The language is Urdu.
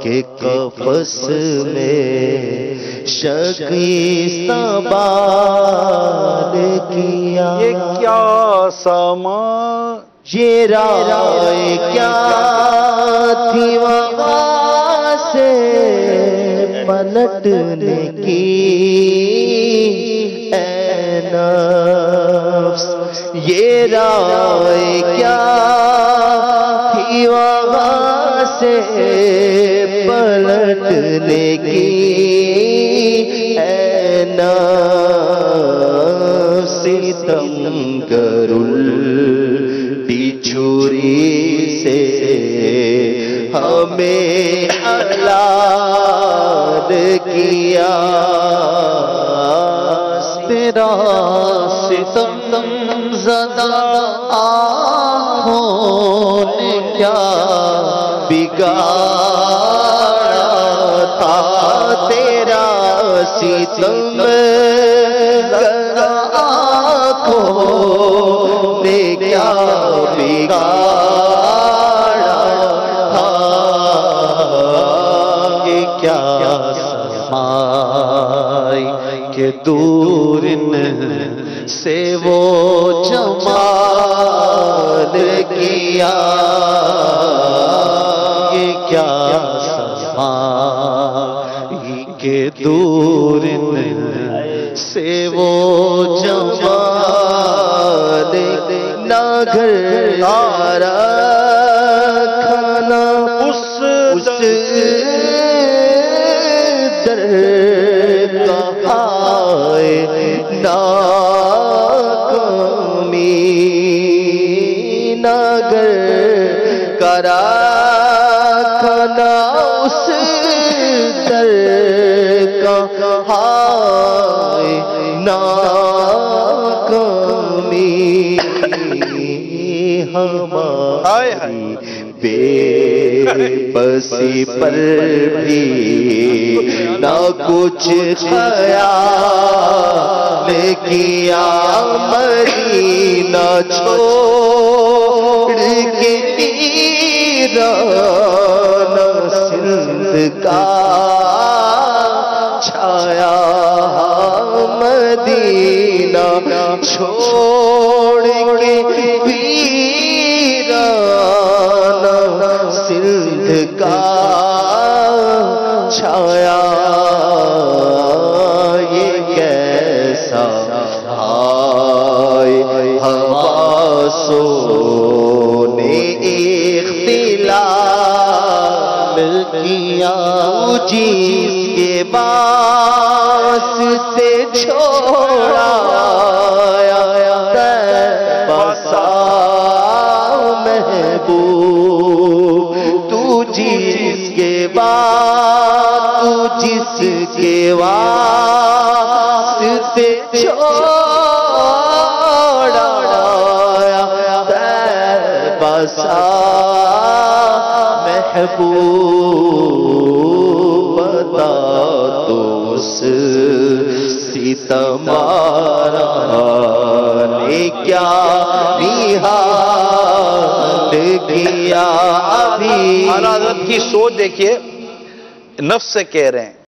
کہ قفس میں شکستہ بال کیا. یہ کیا سامان، یہ رائے کیا تھی وہاں سے پلٹنے کی اے نفس. یہ رائے کیا تھی وہاں سے پلٹنے کی اے نفس. ستم الٹی چھری سے ہمیں اولاد کیا. تیرا ستم زدہ آنکھوں نے کیا بگاڑا تھا. تیرا ستم زدہ آنکھوں نے کیا بگاڑا تھا. یہ کیا سمائی کہ دور سے وہ جمال کیا. یہ کیا سمائی کہ دور سے وہ جمال. نہ گھر آرا کھانا اس در کا آئے نہ کمی. نہ گھر کرا کھانا اس در کا آئے نہ کمی. ہماری بے بسی پر بھی نہ کچھ خیال کیا. مدینہ چھوڑ کے ویران سندھ کا چھایا. مدینہ چھوڑ کے ویران سندھ کا چھایا. یہ کیسا ہائے حواسوں نے اختلال کیا. جس کے باس سے چھوڑا بسا محبوب. تو جس کے بعد تو جس کے واسطے چھوڑا بسا محبوب. بتا تو اس ستمارا نے کیا نہال کیا. ابھی حضرت کی سوچ دیکھیے، نفس سے کہہ رہے ہیں